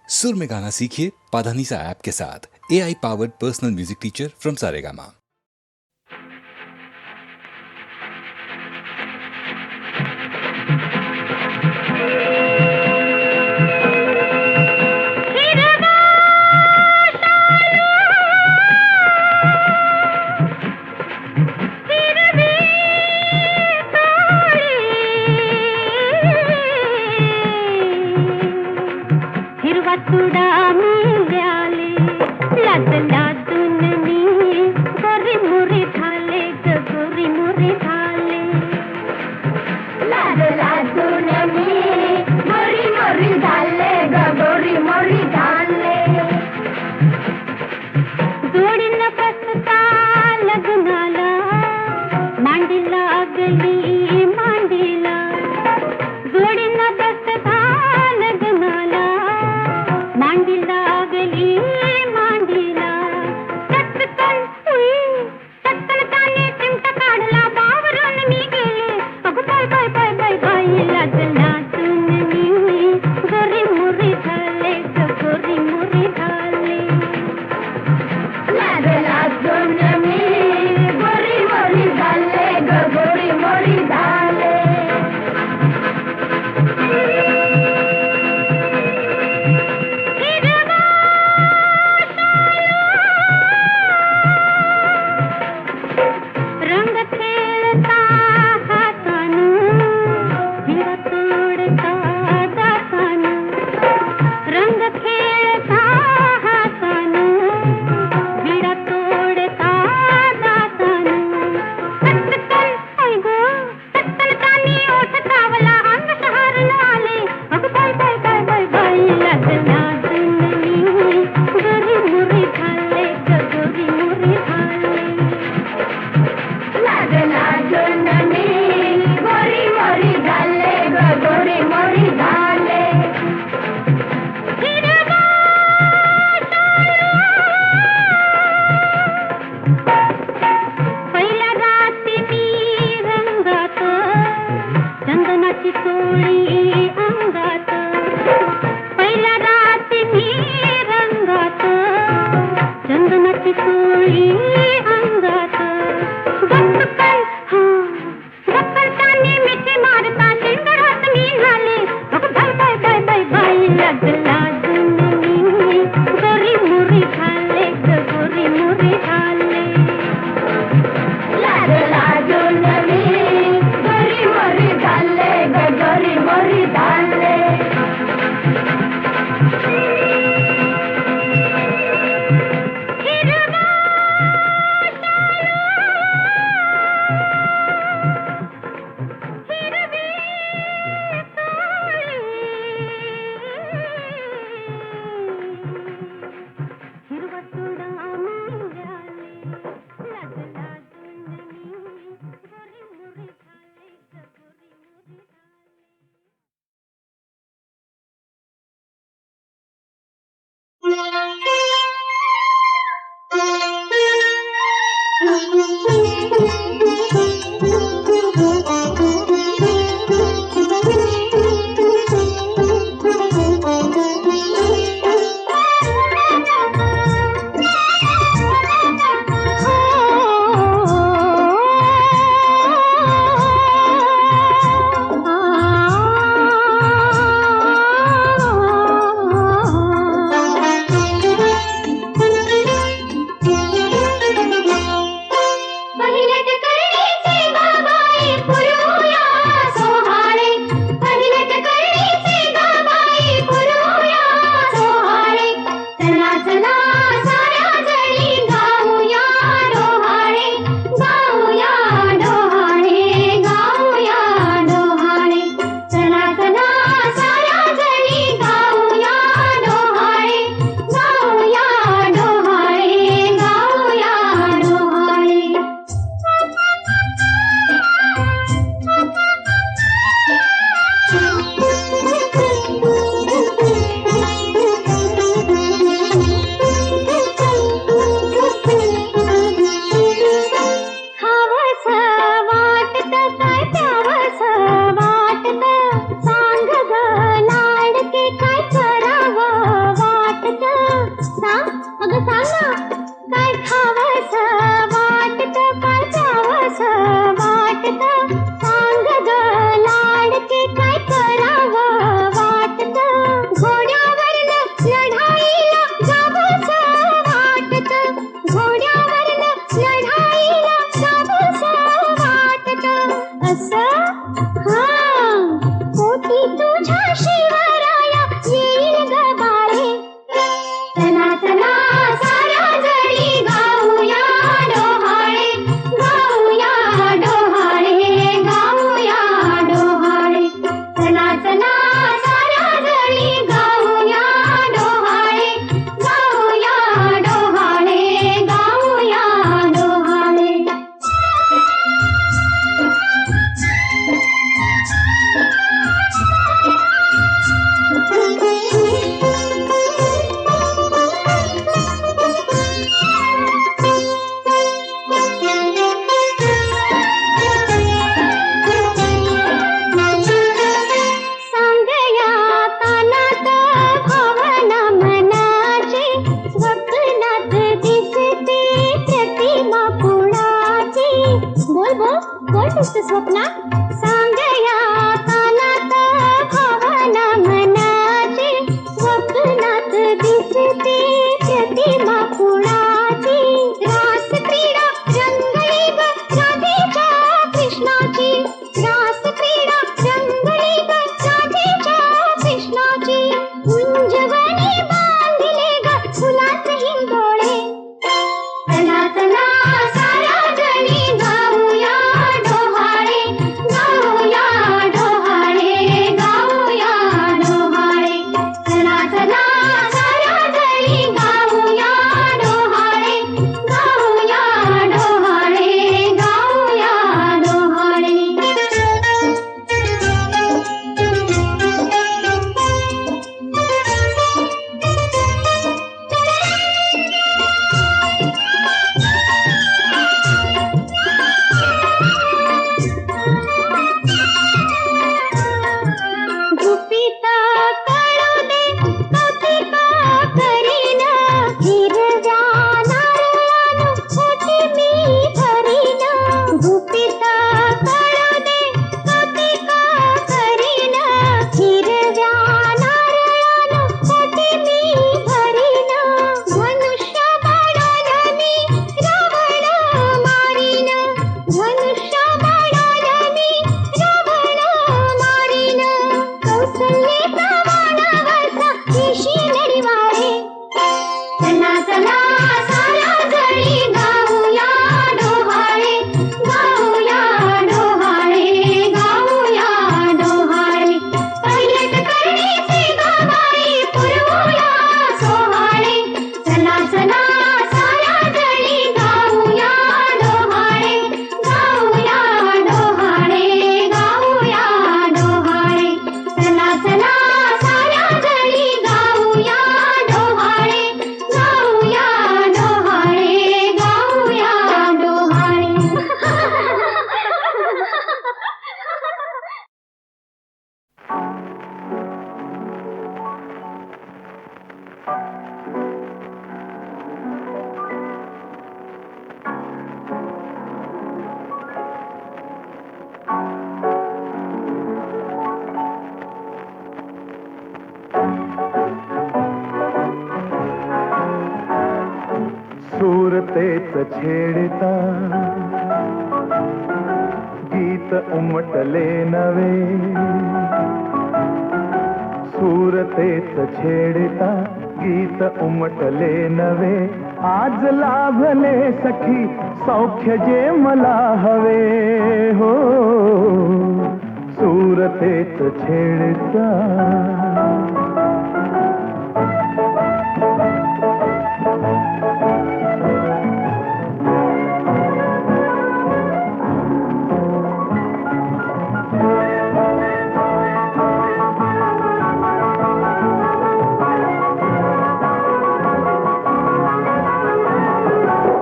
सुर में गाना सीखिए पाधानीसा ऐप के साथ। AI powered personal music teacher from Saregama. पहिल्या अंगणी बांधिले ग फुलाचे हिंडोळे. चला चला साऱ्या जणी गाऊया डोहाळे, गाऊया डोहाळे, गाऊया डोहाळे. चला चला साऱ्या जणी गाऊया डोहाळे, गाऊया डोहाळे, गाऊया डोहाळे. गुपिता कळू दे कौतिका करीन, हिरव्या नारळानं ओटी मी भरीन. गुपिता कळू दे कौतिका करीन, हिरव्या नारळानं ओटी मी भरीन. धनुष्य बाणानं मी रावण मारीन, धनुष्य बाणानं मी रावण मारीन. कौसल्याचा वनवासा केशी नडवाळे. चला चला साऱ्या जणी गाऊया डोहाळे, गाऊया डोहाळे, गाऊया डोहाळे. पहिलेच करणीचे गावाई पुरवूया सोहाळे. चला चला साऱ्या जणी गाऊया डोहाळे, गाऊया डोहाळे, गाऊया डोहाळे. चला चला साऱ्या जणी गाऊया डोहाळे, गाऊया डोहाळे, गाऊया डोहाळे. सूरतेच छेडता गीत उमटले नवे. सूरतेच छेडता गीत उमटले नवे. आज लाभले सखी सौख्य जे मला हवे हो. सूरतेच छेडता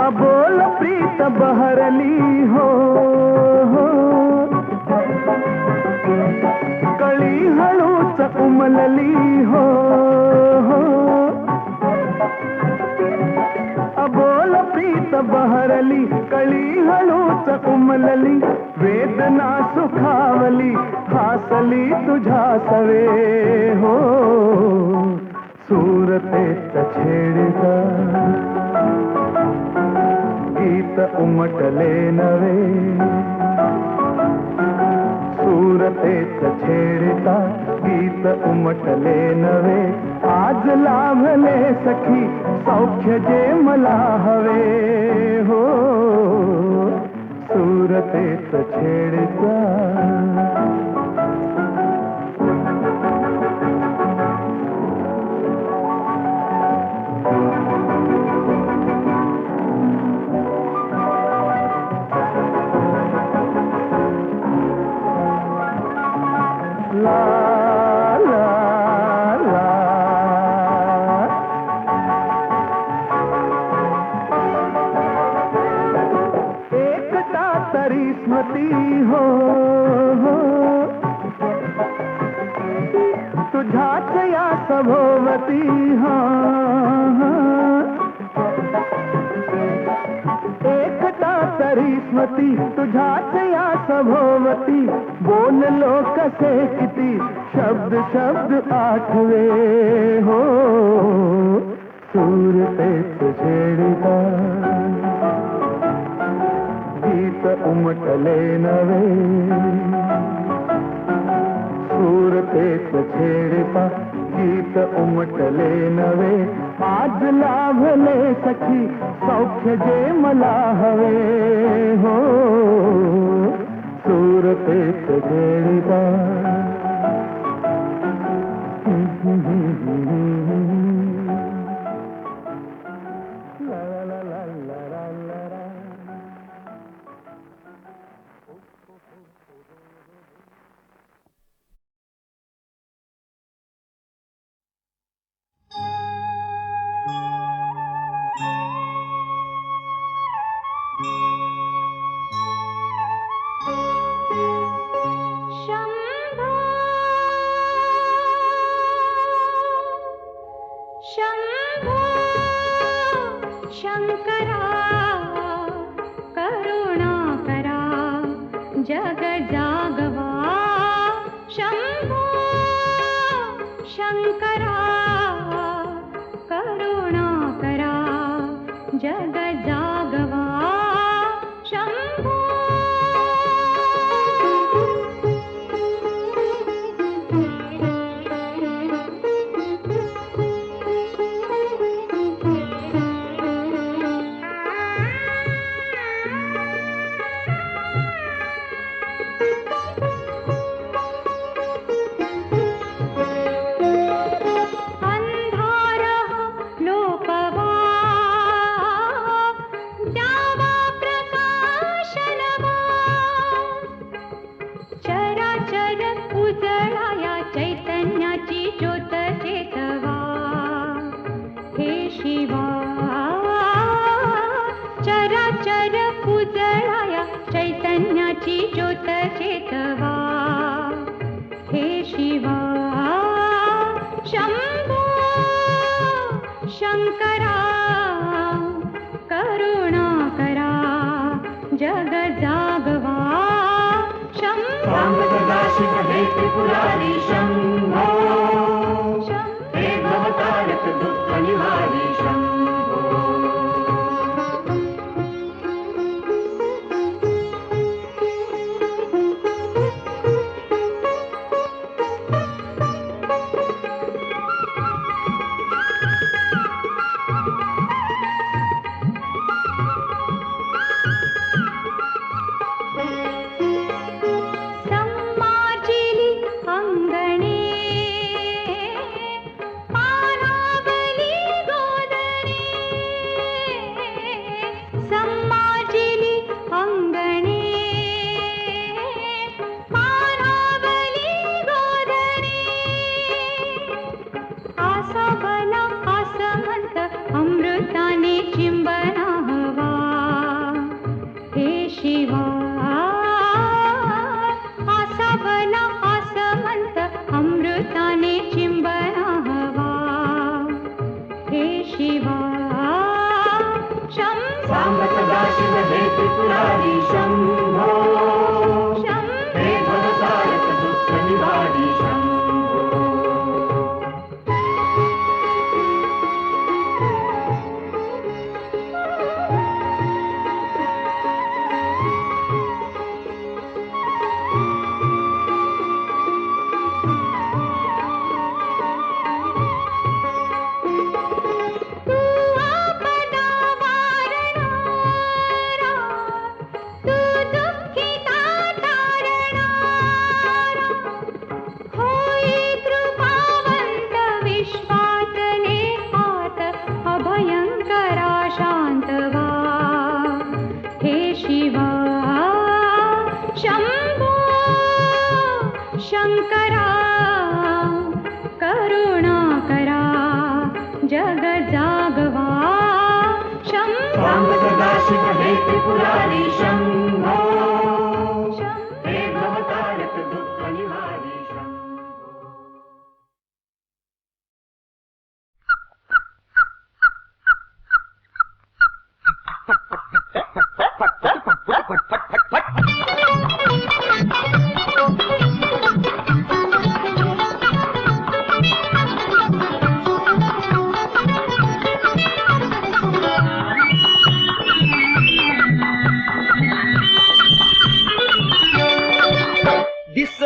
अबोल प्रीत बहरली हो, कळी हळूच उमलली हो. अबोल प्रीत बहरली कळी हळूच उमलली. वेदना सुखावली हासली तुझ्या सवे हो. सूरतेच छेडता गीत उमटले नवे. सूरतेच छेडता गीत उमटले नवे. आज लाभले सखी सौख्य जे मला हवे हो. सूरतेच छेडता ला ला ला. एकटा तरी स्मृती हो, तुझ्याच या सभोवती हा. एकटा तरी स्मृती तुझ्याच या सभोवती. बोललो कसे किती शब्द शब्द आठवे हो. सूरतेच छेडता गीत उमटले नवे. सूरतेच छेडता गीत उमटले नव्हे आज लाभले सखी सौख्य जे मला हवे हो सूरतेत जोडीदार शंभो शंभो शंकरा करुणा करा जग जागवा शंभो शंकरा करुणा करा जग जागवा शंभो चैतन्याची ज्योत चेतवा हे शिवा शंभो शंकरा करुणा करा जग जागवा शंभो शिव हे त्रिपुरारी शंभो हे भवतारक दुःख निवारी शंभो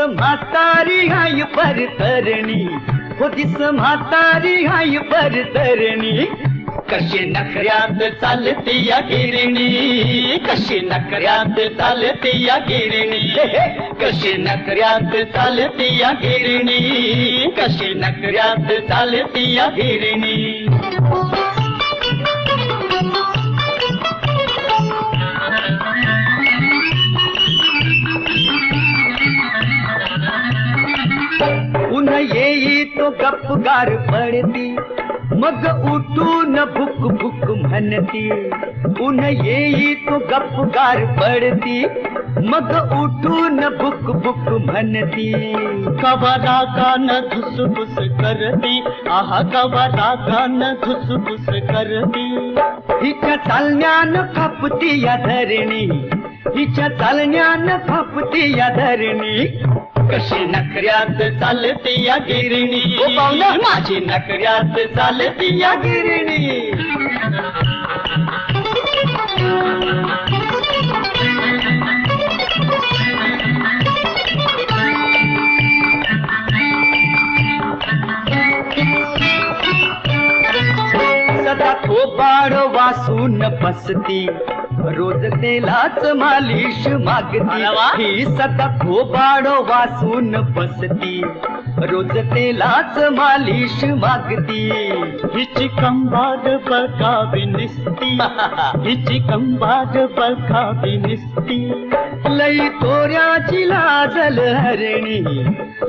म्हातारी आई पर तरणी हो दिस म्हातारी हाय परतरणी कशी नखऱ्यात चालती या गिरणी कशी नखऱ्यात चालती या गिरणी कशी नखऱ्यात चालती या गिरणी कशी नखऱ्यात चालती या गिरणी उन येई तो गपगार पडती मग उठून भुक भुक म्हणती उन येई तो गपगार पडती मग उठून भुक भुक म्हणती कवा रागानं धुसफुस करती आहा कवा रागानं धुसफुस करती हिच्या चालण्यानं कापती या धरणी हिच्या चालण्यानं कापती या धरणी कशी नखऱ्यात चालती या गिरणी माझी नखऱ्यात चालती या गिरणी सदा थोबाड वासून बसती रोज तेलाच मालिश मागती ही सदा थोबाड वासून बसती रोज तेलाच मालिश मागती हिची कंबाड बळकावी निसती हिची कंबाड बळकावी निसती लई तोऱ्याची लाजल हरणी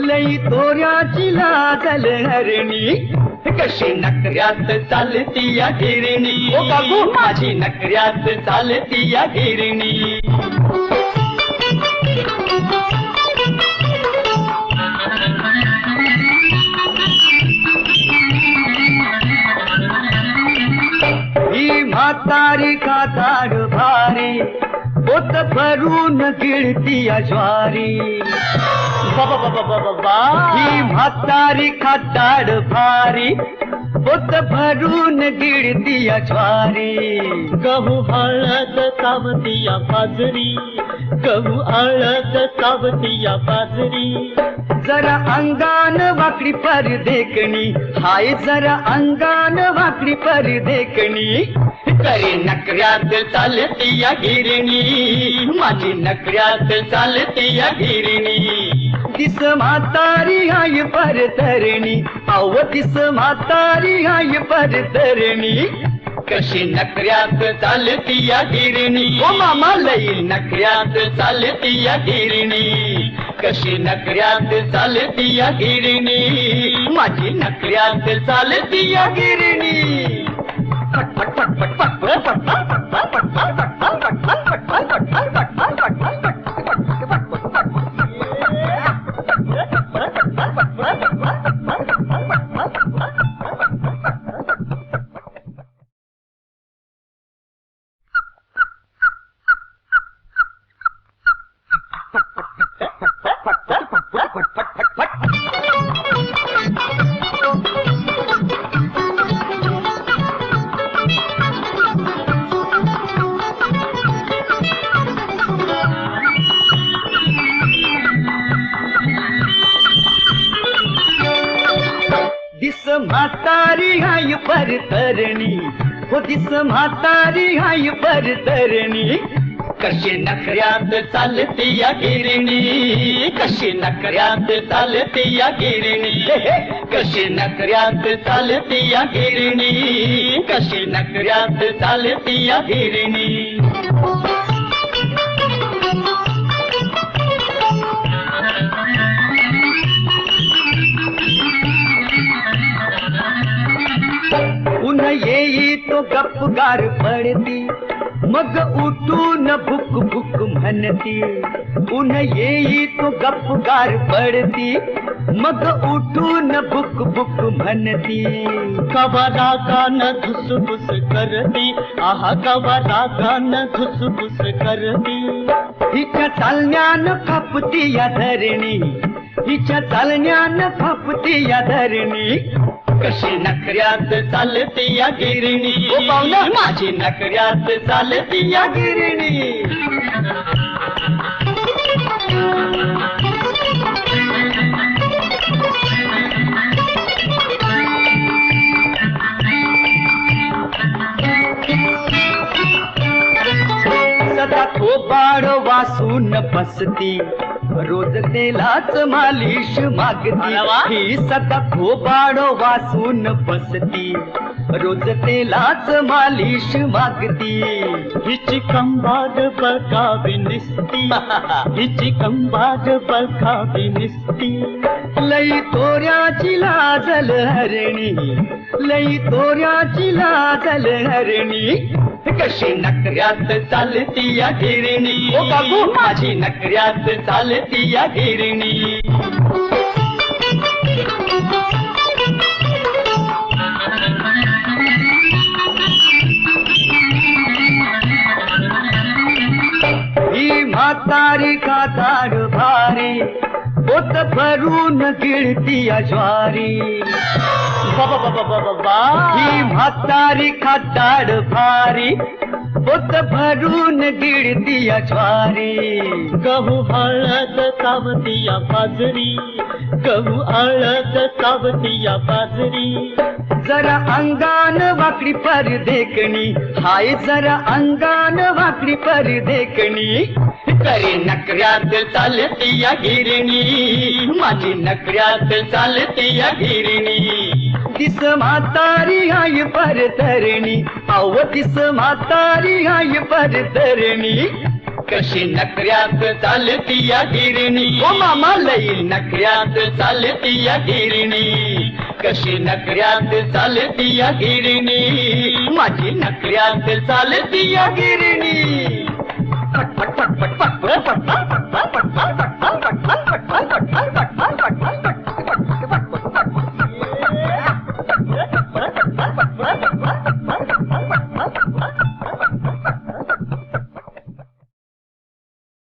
लई तोऱ्याची लाजल हरणी कशी नखऱ्यात चालती या गिरणी माझी नखऱ्यात चालती या गिरणी ही म्हातारी काताड भारी पोत भरून गिळती या ज्वारी बाबा बाबा बाबा बा ही म्हातारी काताड भारी पोत भरून गिळती या ज्वारी गहू हळद कावती या बाजरी गहू हळद कावती या बाजरी जरा अंगान वाकडी पर देखणी हाय जरा अंगान वाकडी पर देखणी करे नखऱ्यात चालती या गिरणी माझी नखऱ्यात चालती या गिरणी दिस म्हातारी हाय परतरणी अव दिस म्हातारी हाय परतरणी कशी नखऱ्यात चालती या गिरणी ओ मामा लई नखऱ्यात चालती या गिरणी कशी नखऱ्यात चालती या गिरणी माझी नखऱ्यात चालती या गिरणी दिस म्हातारी हाय परतरणी हो दिस म्हातारी हाय परतरणी कशी नखऱ्यात चालती या गिरणी कशी नखऱ्यात चालती या गिरणी कशी नखऱ्यात चालती या गिरणी कशी नखऱ्यात चालती या गिरणी उन येई तो गपगार पडती मग उठून भुक भुक म्हणती उन येई तो गपगार पडती मग उठून भुक भुक म्हणती कवा रागानं धुसफुस करती आहा कवा रागानं धुसफुस करती हिच्या चालण्यानं कापती या धरणी हिच्या चालण्यानं कापती या धरणी कशी नखऱ्यात चालती या गिरणी माझी नखऱ्यात चालती या गिरणी वासून बसती रोज तेलाच मालिश मागती ही सदा थोबाड वासून बसती रोज तेलाच मालिश मागती हिची कंबाड बघावी निसती हिची कंबाड बघावी निसती लई तोऱ्याची लाजल हरणी लई तोऱ्याची लाजल हरणी कशी नकऱ्यात चालती या गिरणी ओ काकू माझी नकऱ्यात चालती या गिरणी ही म्हातारी काताड भारी पोत भरून गिळती या ज्वारी बाबा बाबा बाबा बा ही म्हातारी खाताड भारी पोत भरून गिळती या ज्वारी गहू हळद कावतिया बाजरी गहू हळद कावतिया बाजरी जरा अंगान वाकडी पर देखणी हाय जरा अंगान वाकडी पर देखणी करी नकऱ्यात चालती या गिरणी माझी नकऱ्यात चालती या गिरणी दिस म्हातारी हाय पर तरणी अव दिस म्हातारी हाय पर तरणी कशी नकऱ्यात चालती या गिरणी ओ मामा लई नकऱ्यात चालती या गिरणी कशी नकऱ्यात चालती या गिरणी माझी नकऱ्यात चालती या गिरणी पट पट पट पट पट पट पट पट पट पट